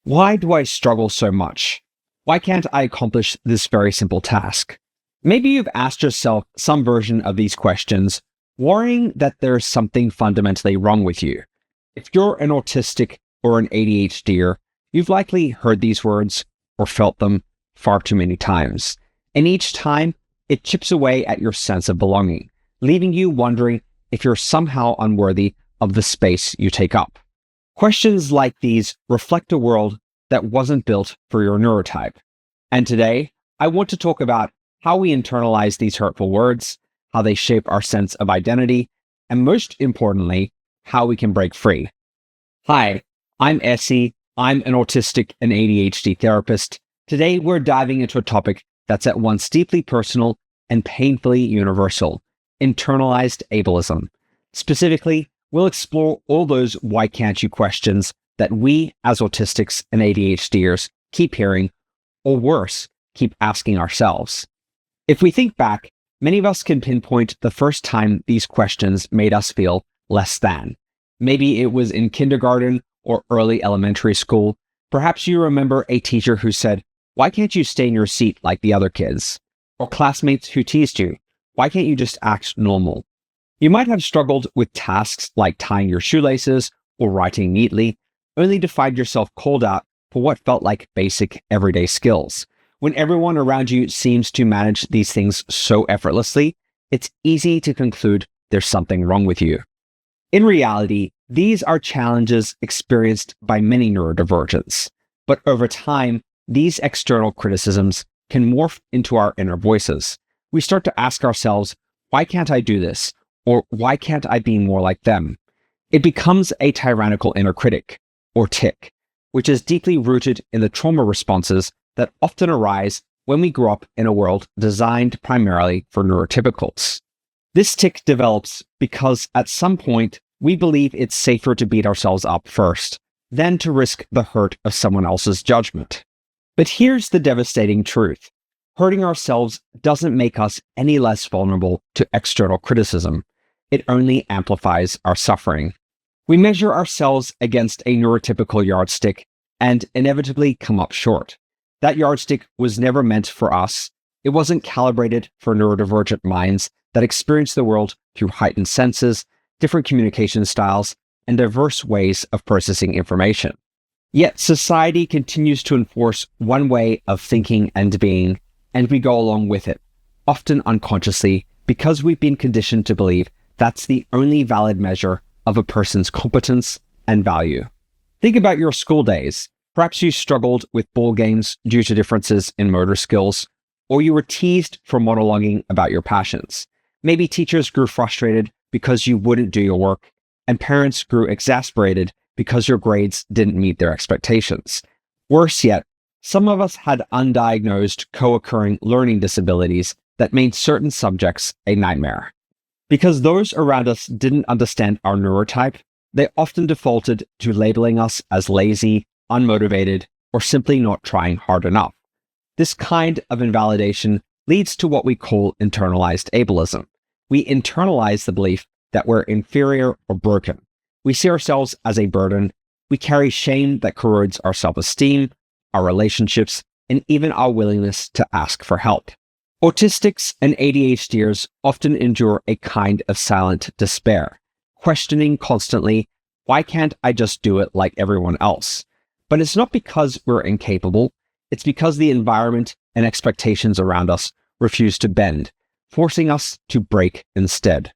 Why do I struggle so much? Why can't I accomplish this very simple task? Maybe you've asked yourself some version of these questions, worrying that there's something fundamentally wrong with you. If you're an autistic or an ADHDer, you've likely heard these words or felt them far too many times. And each time, it chips away at your sense of belonging, leaving you wondering if you're somehow unworthy of the space you take up. Questions like these reflect a world that wasn't built for your neurotype. And today, I want to talk about how we internalize these hurtful words, how they shape our sense of identity, and most importantly, how we can break free. Hi, I'm Essie. I'm an autistic and ADHD therapist. Today, we're diving into a topic that's at once deeply personal and painfully universal: internalized ableism. Specifically, we'll explore all those why can't you questions that we as autistics and ADHDers keep hearing, or worse, keep asking ourselves. If we think back, many of us can pinpoint the first time these questions made us feel less than. Maybe it was in kindergarten or early elementary school. Perhaps you remember a teacher who said, "Why can't you stay in your seat like the other kids?" Or classmates who teased you, "Why can't you just act normal?" You might have struggled with tasks like tying your shoelaces or writing neatly, only to find yourself called out for what felt like basic everyday skills. When everyone around you seems to manage these things so effortlessly, it's easy to conclude there's something wrong with you. In reality, these are challenges experienced by many neurodivergents. But over time, these external criticisms can morph into our inner voices. We start to ask ourselves, why can't I do this? Or why can't I be more like them? It becomes a tyrannical inner critic, or tic, which is deeply rooted in the trauma responses that often arise when we grow up in a world designed primarily for neurotypicals. This tic develops because at some point we believe it's safer to beat ourselves up first than to risk the hurt of someone else's judgment. But here's the devastating truth. Hurting ourselves doesn't make us any less vulnerable to external criticism. It only amplifies our suffering. We measure ourselves against a neurotypical yardstick and inevitably come up short. That yardstick was never meant for us. It wasn't calibrated for neurodivergent minds that experience the world through heightened senses, different communication styles, and diverse ways of processing information. Yet society continues to enforce one way of thinking and being, and we go along with it, often unconsciously, because we've been conditioned to believe that's the only valid measure of a person's competence and value. Think about your school days. Perhaps you struggled with ball games due to differences in motor skills, or you were teased for monologuing about your passions. Maybe teachers grew frustrated because you wouldn't do your work, and parents grew exasperated because your grades didn't meet their expectations. Worse yet, some of us had undiagnosed co-occurring learning disabilities that made certain subjects a nightmare. Because those around us didn't understand our neurotype, they often defaulted to labeling us as lazy, unmotivated, or simply not trying hard enough. This kind of invalidation leads to what we call internalized ableism. We internalize the belief that we're inferior or broken. We see ourselves as a burden. We carry shame that corrodes our self-esteem, our relationships, and even our willingness to ask for help. Autistics and ADHDers often endure a kind of silent despair, questioning constantly, why can't I just do it like everyone else? But it's not because we're incapable, it's because the environment and expectations around us refuse to bend, forcing us to break instead.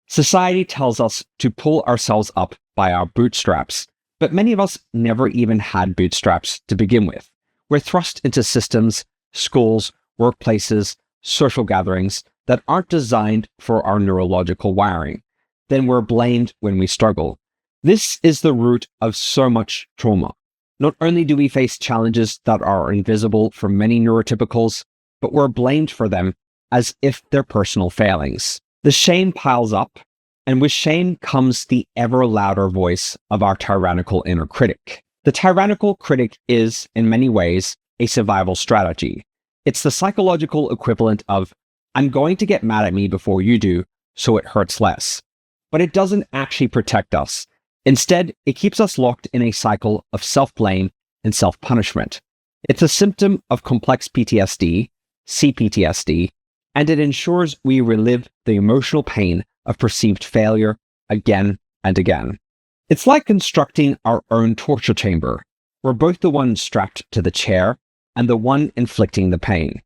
Society tells us to pull ourselves up by our bootstraps, but many of us never even had bootstraps to begin with. We're thrust into systems, schools, workplaces, social gatherings that aren't designed for our neurological wiring. Then we're blamed when we struggle. This is the root of so much trauma. Not only do we face challenges that are invisible for many neurotypicals, but we're blamed for them as if they're personal failings. The shame piles up, and with shame comes the ever louder voice of our tyrannical inner critic. The tyrannical critic is, in many ways, a survival strategy. It's the psychological equivalent of, I'm going to get mad at me before you do, so it hurts less. But it doesn't actually protect us. Instead, it keeps us locked in a cycle of self-blame in self-punishment. It's a symptom of complex PTSD, CPTSD, and it ensures we relive the emotional pain of perceived failure again and again. It's like constructing our own torture chamber. We're both the one strapped to the chair and the one inflicting the pain.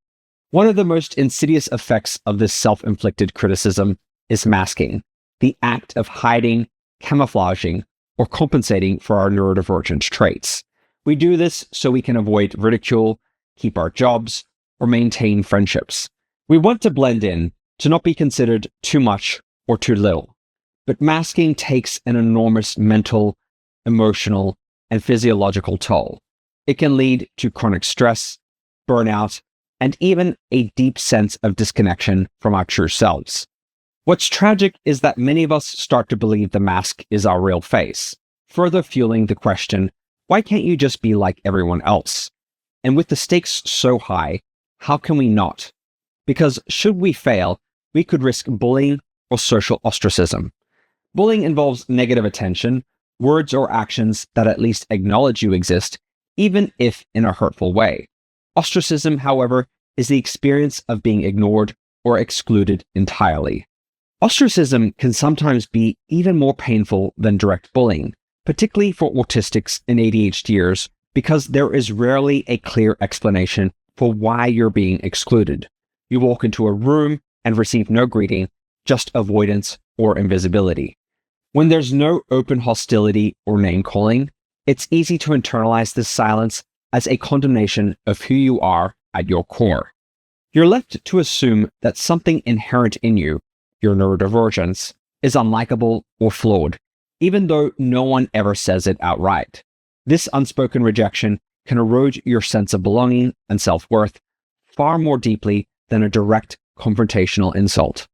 One of the most insidious effects of this self-inflicted criticism is masking, the act of hiding, camouflaging, or compensating for our neurodivergent traits. We do this so we can avoid ridicule, keep our jobs, or maintain friendships. We want to blend in, to not be considered too much or too little. But masking takes an enormous mental, emotional, and physiological toll. It can lead to chronic stress, burnout, and even a deep sense of disconnection from our true selves. What's tragic is that many of us start to believe the mask is our real face, further fueling the question, why can't you just be like everyone else? And with the stakes so high, how can we not? Because should we fail, we could risk bullying or social ostracism. Bullying involves negative attention, words or actions that at least acknowledge you exist, even if in a hurtful way. Ostracism, however, is the experience of being ignored or excluded entirely. Ostracism can sometimes be even more painful than direct bullying, particularly for autistics and ADHDers, because there is rarely a clear explanation for why you're being excluded. You walk into a room and receive no greeting, just avoidance or invisibility. When there's no open hostility or name-calling, it's easy to internalize this silence as a condemnation of who you are at your core. You're left to assume that something inherent in you, your neurodivergence, is unlikable or flawed, even though no one ever says it outright. This unspoken rejection can erode your sense of belonging and self-worth far more deeply than a direct confrontational insult.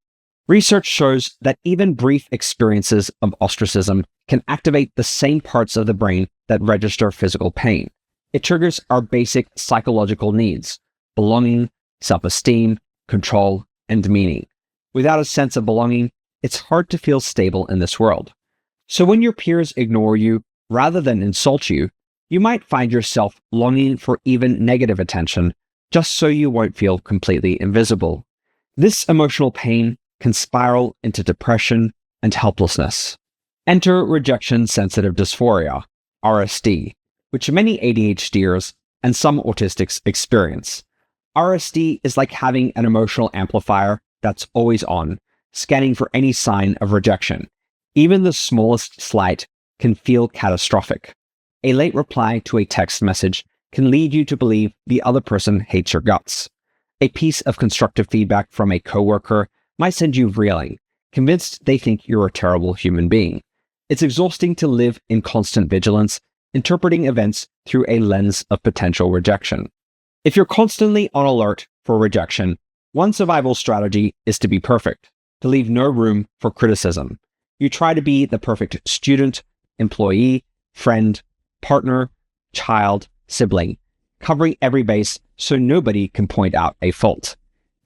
Research shows that even brief experiences of ostracism can activate the same parts of the brain that register physical pain. It triggers our basic psychological needs: belonging, self-esteem, control, and meaning. Without a sense of belonging, it's hard to feel stable in this world. So when your peers ignore you rather than insult you, you might find yourself longing for even negative attention, just so you won't feel completely invisible. This emotional pain can spiral into depression and helplessness. Enter rejection-sensitive dysphoria, RSD, which many ADHDers and some autistics experience. RSD is like having an emotional amplifier that's always on, scanning for any sign of rejection. Even the smallest slight can feel catastrophic. A late reply to a text message can lead you to believe the other person hates your guts. A piece of constructive feedback from a coworker might send you reeling, convinced they think you're a terrible human being. It's exhausting to live in constant vigilance, interpreting events through a lens of potential rejection. If you're constantly on alert for rejection, one survival strategy is to be perfect, to leave no room for criticism. You try to be the perfect student, employee, friend, partner, child, sibling, covering every base so nobody can point out a fault.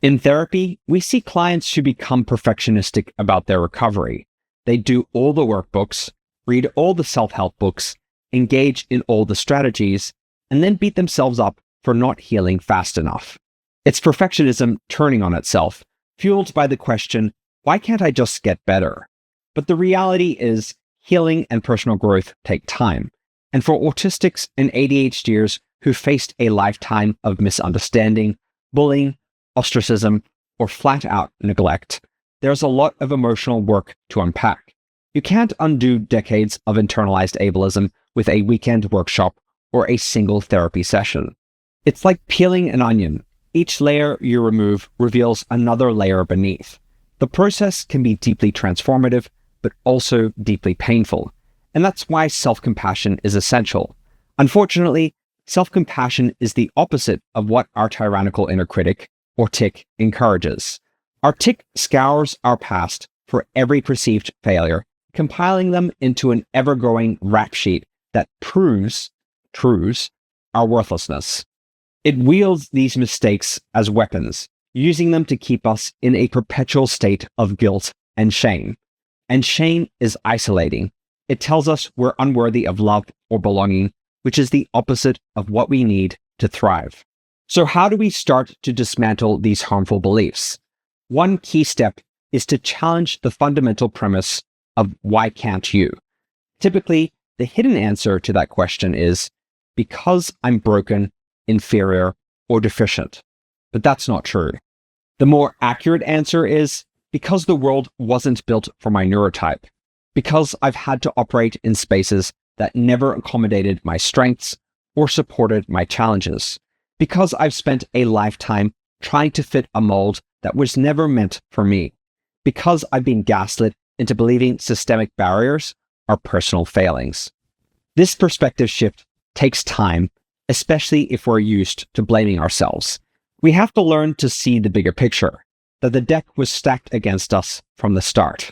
In therapy, we see clients who become perfectionistic about their recovery. They do all the workbooks, read all the self-help books, engage in all the strategies, and then beat themselves up for not healing fast enough. It's perfectionism turning on itself, fueled by the question, why can't I just get better? But the reality is, healing and personal growth take time. And for autistics and ADHDers who faced a lifetime of misunderstanding, bullying, ostracism, or flat-out neglect, there's a lot of emotional work to unpack. You can't undo decades of internalized ableism with a weekend workshop or a single therapy session. It's like peeling an onion. Each layer you remove reveals another layer beneath. The process can be deeply transformative, but also deeply painful. And that's why self-compassion is essential. Unfortunately, self-compassion is the opposite of what our tyrannical inner critic, or tick, encourages. Our tick scours our past for every perceived failure, compiling them into an ever-growing rap sheet that proves our worthlessness. It wields these mistakes as weapons, using them to keep us in a perpetual state of guilt and shame. And shame is isolating. It tells us we're unworthy of love or belonging, which is the opposite of what we need to thrive. So how do we start to dismantle these harmful beliefs? One key step is to challenge the fundamental premise of why can't you? Typically, the hidden answer to that question is because I'm broken, inferior, or deficient. But that's not true. The more accurate answer is because the world wasn't built for my neurotype, because I've had to operate in spaces that never accommodated my strengths or supported my challenges, because I've spent a lifetime trying to fit a mold that was never meant for me, because I've been gaslit into believing systemic barriers are personal failings. This perspective shift takes time, especially if we're used to blaming ourselves. We have to learn to see the bigger picture, that the deck was stacked against us from the start,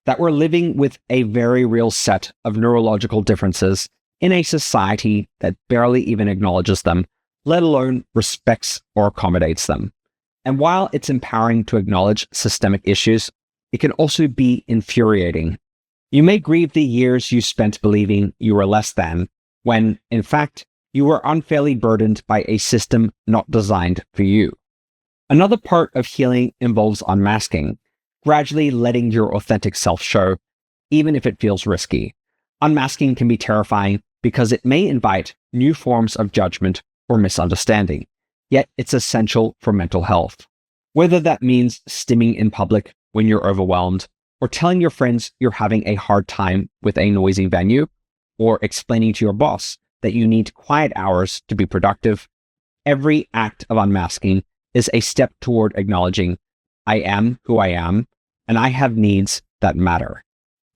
that we're living with a very real set of neurological differences in a society that barely even acknowledges them, let alone respects or accommodates them. And while it's empowering to acknowledge systemic issues, it can also be infuriating. You may grieve the years you spent believing you were less than, when, in fact, you were unfairly burdened by a system not designed for you. Another part of healing involves unmasking, gradually letting your authentic self show, even if it feels risky. Unmasking can be terrifying because it may invite new forms of judgment or misunderstanding, yet it's essential for mental health. Whether that means stimming in public when you're overwhelmed, or telling your friends you're having a hard time with a noisy venue, or explaining to your boss that you need quiet hours to be productive, every act of unmasking is a step toward acknowledging, I am who I am, and I have needs that matter.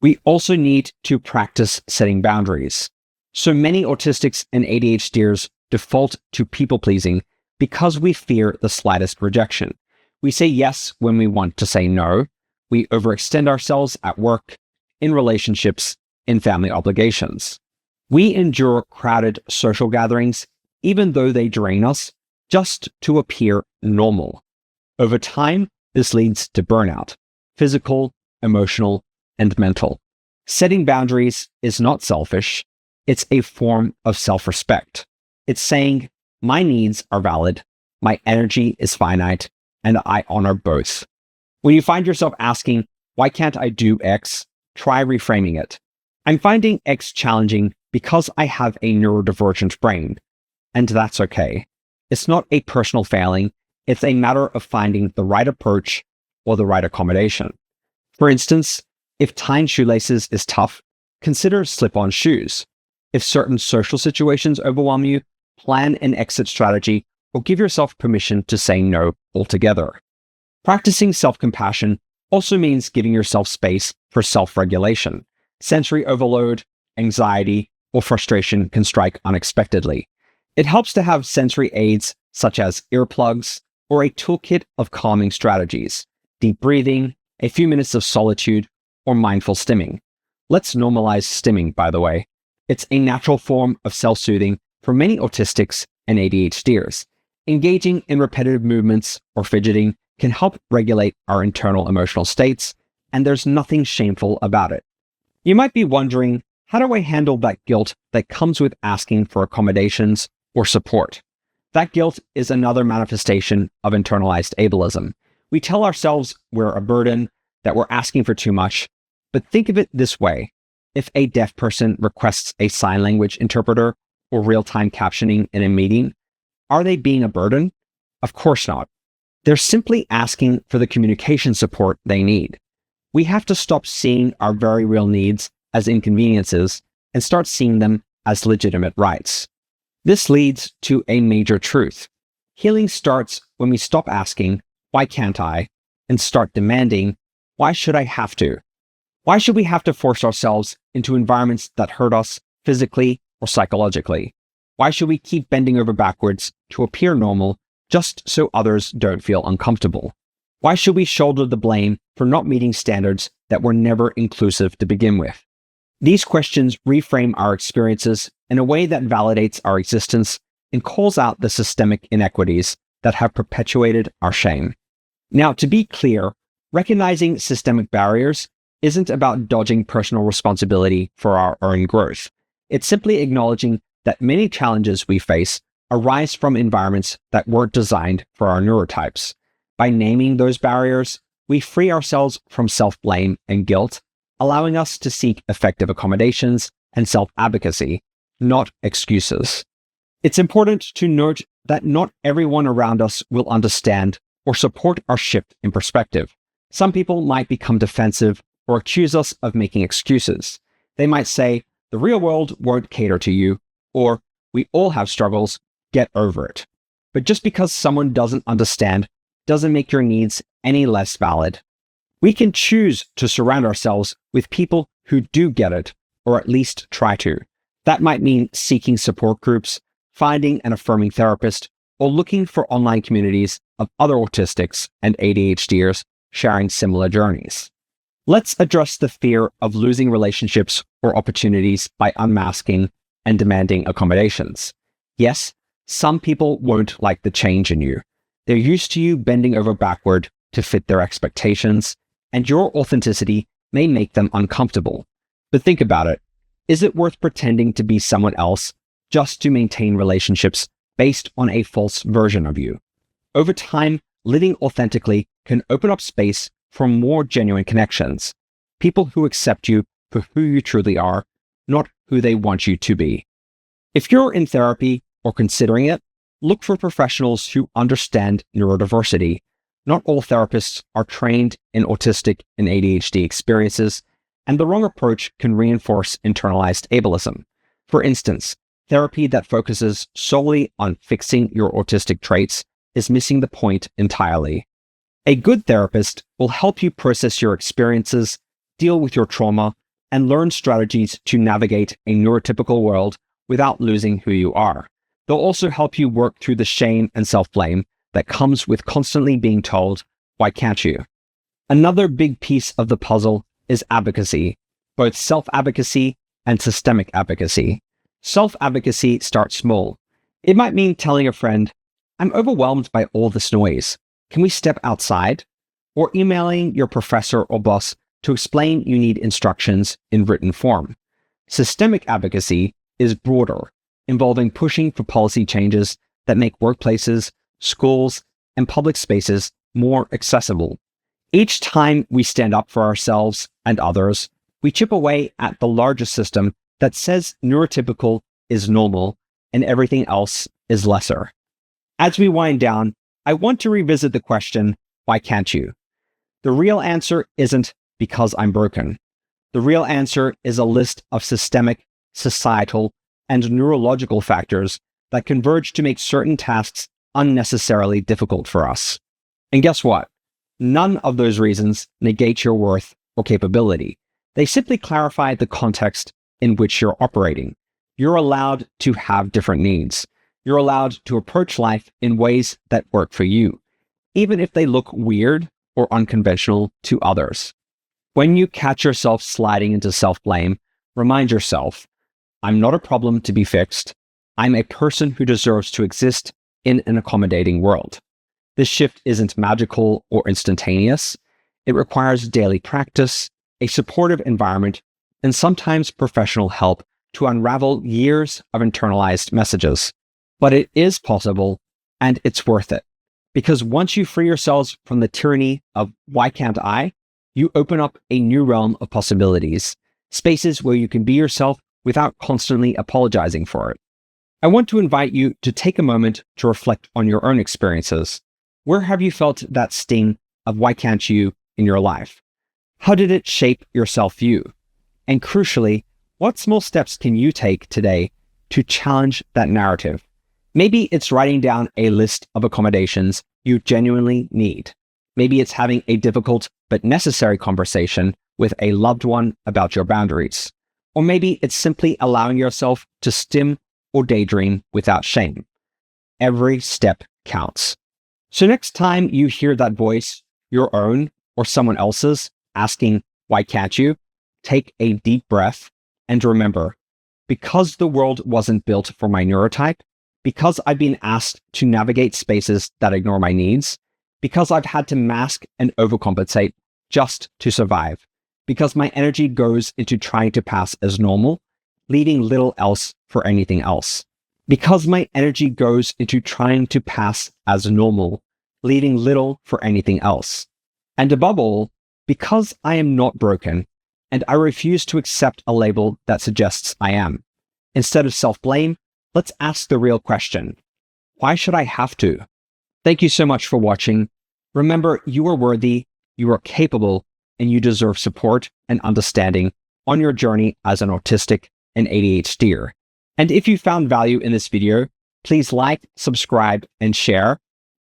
We also need to practice setting boundaries. So many autistics and ADHDers default to people-pleasing because we fear the slightest rejection. We say yes when we want to say no. We overextend ourselves at work, in relationships, in family obligations. We endure crowded social gatherings, even though they drain us, just to appear normal. Over time, this leads to burnout, physical, emotional, and mental. Setting boundaries is not selfish. It's a form of self-respect. It's saying, my needs are valid, my energy is finite, and I honor both. When you find yourself asking, why can't I do X? Try reframing it. I'm finding X challenging because I have a neurodivergent brain, and that's okay. It's not a personal failing. It's a matter of finding the right approach or the right accommodation. For instance, if tying shoelaces is tough, consider slip-on shoes. If certain social situations overwhelm you, plan an exit strategy or give yourself permission to say no altogether. Practicing self-compassion also means giving yourself space for self-regulation. Sensory overload, anxiety, or frustration can strike unexpectedly. It helps to have sensory aids such as earplugs or a toolkit of calming strategies, deep breathing, a few minutes of solitude, or mindful stimming. Let's normalize stimming, by the way. It's a natural form of self-soothing for many autistics and ADHDers. Engaging in repetitive movements or fidgeting can help regulate our internal emotional states, and there's nothing shameful about it. You might be wondering, how do I handle that guilt that comes with asking for accommodations or support? That guilt is another manifestation of internalized ableism. We tell ourselves we're a burden, that we're asking for too much, but think of it this way. If a deaf person requests a sign language interpreter or real-time captioning in a meeting, are they being a burden? Of course not. They're simply asking for the communication support they need. We have to stop seeing our very real needs as inconveniences and start seeing them as legitimate rights. This leads to a major truth. Healing starts when we stop asking, why can't I? And start demanding, why should I have to? Why should we have to force ourselves into environments that hurt us physically or psychologically? Why should we keep bending over backwards to appear normal just so others don't feel uncomfortable? Why should we shoulder the blame for not meeting standards that were never inclusive to begin with? These questions reframe our experiences in a way that validates our existence and calls out the systemic inequities that have perpetuated our shame. Now, to be clear, recognizing systemic barriers isn't about dodging personal responsibility for our own growth. It's simply acknowledging that many challenges we face arise from environments that weren't designed for our neurotypes. By naming those barriers, we free ourselves from self-blame and guilt, allowing us to seek effective accommodations and self-advocacy, not excuses. It's important to note that not everyone around us will understand or support our shift in perspective. Some people might become defensive or accuse us of making excuses. They might say, "The real world won't cater to you," or "We all have struggles, get over it." But just because someone doesn't understand doesn't make your needs any less valid. We can choose to surround ourselves with people who do get it, or at least try to. That might mean seeking support groups, finding an affirming therapist, or looking for online communities of other autistics and ADHDers sharing similar journeys. Let's address the fear of losing relationships or opportunities by unmasking and demanding accommodations. Yes, some people won't like the change in you. They're used to you bending over backward to fit their expectations, and your authenticity may make them uncomfortable. But think about it. Is it worth pretending to be someone else just to maintain relationships based on a false version of you? Over time, living authentically can open up space for more genuine connections. People who accept you for who you truly are, not who they want you to be. If you're in therapy or considering it, look for professionals who understand neurodiversity. Not all therapists are trained in autistic and ADHD experiences, and the wrong approach can reinforce internalized ableism. For instance, therapy that focuses solely on fixing your autistic traits is missing the point entirely. A good therapist will help you process your experiences, deal with your trauma, and learn strategies to navigate a neurotypical world without losing who you are. They'll also help you work through the shame and self-blame that comes with constantly being told, "Why can't you?" Another big piece of the puzzle is advocacy, both self-advocacy and systemic advocacy. Self-advocacy starts small. It might mean telling a friend, "I'm overwhelmed by all this noise. Can we step outside?" Or emailing your professor or boss to explain you need instructions in written form. Systemic advocacy is broader, involving pushing for policy changes that make workplaces, schools, and public spaces more accessible. Each time we stand up for ourselves and others, we chip away at the larger system that says neurotypical is normal and everything else is lesser. As we wind down, I want to revisit the question, why can't you? The real answer isn't because I'm broken. The real answer is a list of systemic, societal, and neurological factors that converge to make certain tasks unnecessarily difficult for us. And guess what? None of those reasons negate your worth or capability. They simply clarify the context in which you're operating. You're allowed to have different needs. You're allowed to approach life in ways that work for you, even if they look weird or unconventional to others. When you catch yourself sliding into self-blame, remind yourself, I'm not a problem to be fixed. I'm a person who deserves to exist in an accommodating world. This shift isn't magical or instantaneous. It requires daily practice, a supportive environment, and sometimes professional help to unravel years of internalized messages. But it is possible, and it's worth it. Because once you free yourselves from the tyranny of why can't I, you open up a new realm of possibilities, spaces where you can be yourself without constantly apologizing for it. I want to invite you to take a moment to reflect on your own experiences. Where have you felt that sting of why can't you in your life? How did it shape your self-view? And crucially, what small steps can you take today to challenge that narrative? Maybe it's writing down a list of accommodations you genuinely need. Maybe it's having a difficult but necessary conversation with a loved one about your boundaries. Or maybe it's simply allowing yourself to stim or daydream without shame. Every step counts. So next time you hear that voice, your own or someone else's, asking, why can't you? Take a deep breath and remember, because the world wasn't built for my neurotype, because I've been asked to navigate spaces that ignore my needs, because I've had to mask and overcompensate just to survive, because my energy goes into trying to pass as normal, leaving little else for anything else. Because my energy goes into trying to pass as normal, leaving little for anything else. And above all, because I am not broken, and I refuse to accept a label that suggests I am. Instead of self-blame, let's ask the real question. Why should I have to? Thank you so much for watching. Remember, you are worthy, you are capable, and you deserve support and understanding on your journey as an autistic and ADHDer. And if you found value in this video, please like, subscribe, and share.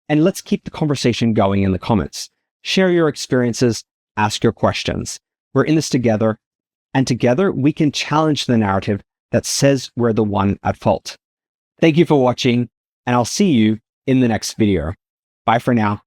And let's keep the conversation going in the comments. Share your experiences, ask your questions. We're in this together, and together we can challenge the narrative that says we're the one at fault. Thank you for watching, and I'll see you in the next video. Bye for now.